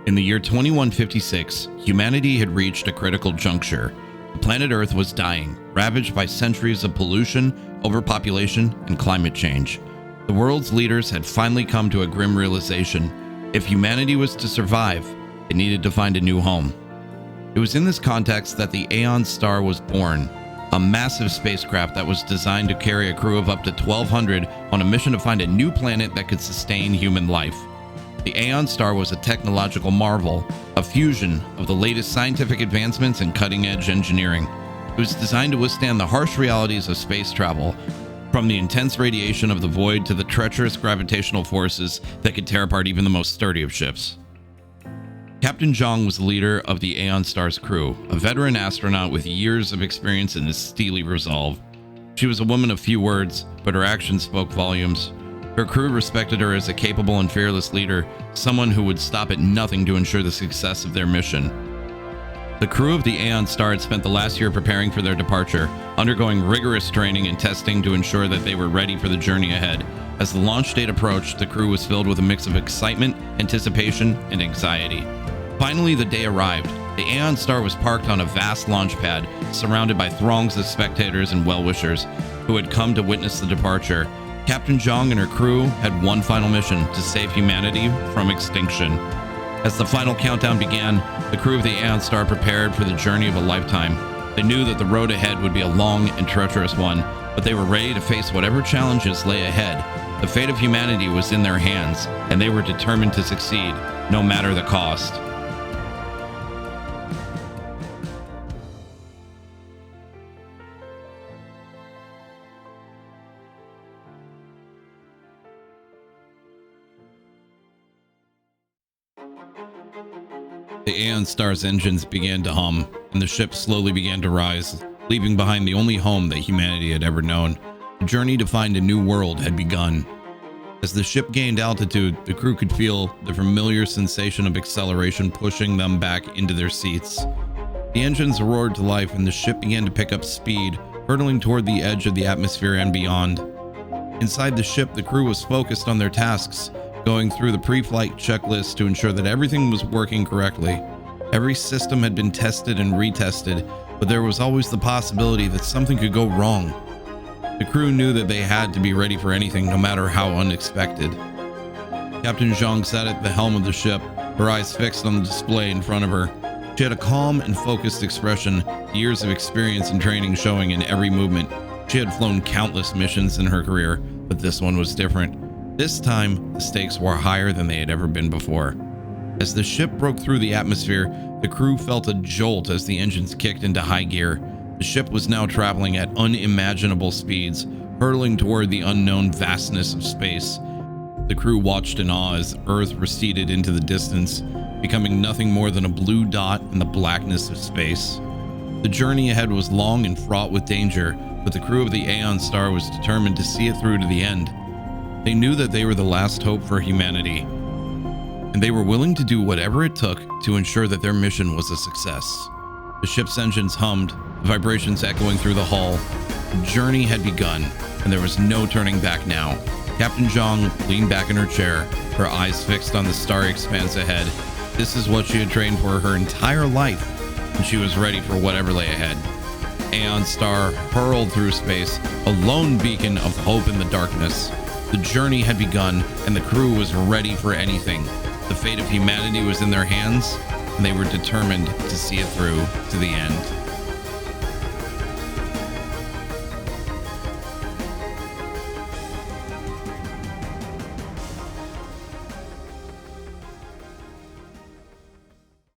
In the year 2156, humanity had reached a critical juncture. The planet Earth was dying, ravaged by centuries of pollution, overpopulation, and climate change. The world's leaders had finally come to a grim realization. If humanity was to survive, it needed to find a new home. It was in this context that the Aeon Star was born, a massive spacecraft that was designed to carry a crew of up to 1,200 on a mission to find a new planet that could sustain human life. The Aeon Star was a technological marvel, a fusion of the latest scientific advancements and cutting-edge engineering. It was designed to withstand the harsh realities of space travel, from the intense radiation of the void to the treacherous gravitational forces that could tear apart even the most sturdy of ships. Captain Zhang was the leader of the Aeon Star's crew, a veteran astronaut with years of experience and a steely resolve. She was a woman of few words, but her actions spoke volumes. Her crew respected her as a capable and fearless leader, someone who would stop at nothing to ensure the success of their mission. The crew of the Aeon Star had spent the last year preparing for their departure, undergoing rigorous training and testing to ensure that they were ready for the journey ahead. As the launch date approached, the crew was filled with a mix of excitement, anticipation, and anxiety. Finally, the day arrived. The Aeon Star was parked on a vast launch pad, surrounded by throngs of spectators and well-wishers who had come to witness the departure. Captain Zhang and her crew had one final mission: to save humanity from extinction. As the final countdown began, the crew of the Aeon Star prepared for the journey of a lifetime. They knew that the road ahead would be a long and treacherous one, but they were ready to face whatever challenges lay ahead. The fate of humanity was in their hands, and they were determined to succeed, no matter the cost. The Aeon Star's engines began to hum, and the ship slowly began to rise, leaving behind the only home that humanity had ever known. The journey to find a new world had begun. As the ship gained altitude, the crew could feel the familiar sensation of acceleration pushing them back into their seats. The engines roared to life, and the ship began to pick up speed, hurtling toward the edge of the atmosphere and beyond. Inside the ship, the crew was focused on their tasks, going through the pre-flight checklist to ensure that everything was working correctly. Every system had been tested and retested, but there was always the possibility that something could go wrong. The crew knew that they had to be ready for anything, no matter how unexpected. Captain Zhang sat at the helm of the ship, her eyes fixed on the display in front of her. She had a calm and focused expression, years of experience and training showing in every movement. She had flown countless missions in her career, but this one was different. This time, the stakes were higher than they had ever been before. As the ship broke through the atmosphere, the crew felt a jolt as the engines kicked into high gear. The ship was now traveling at unimaginable speeds, hurtling toward the unknown vastness of space. The crew watched in awe as Earth receded into the distance, becoming nothing more than a blue dot in the blackness of space. The journey ahead was long and fraught with danger, but the crew of the Aeon Star was determined to see it through to the end. They knew that they were the last hope for humanity, and they were willing to do whatever it took to ensure that their mission was a success. The ship's engines hummed, the vibrations echoing through the hull. The journey had begun, and there was no turning back now. Captain Zhang leaned back in her chair, her eyes fixed on the starry expanse ahead. This is what she had trained for her entire life, and she was ready for whatever lay ahead. Aeon Star hurled through space, a lone beacon of hope in the darkness. The journey had begun, and the crew was ready for anything. The fate of humanity was in their hands, and they were determined to see it through to the end.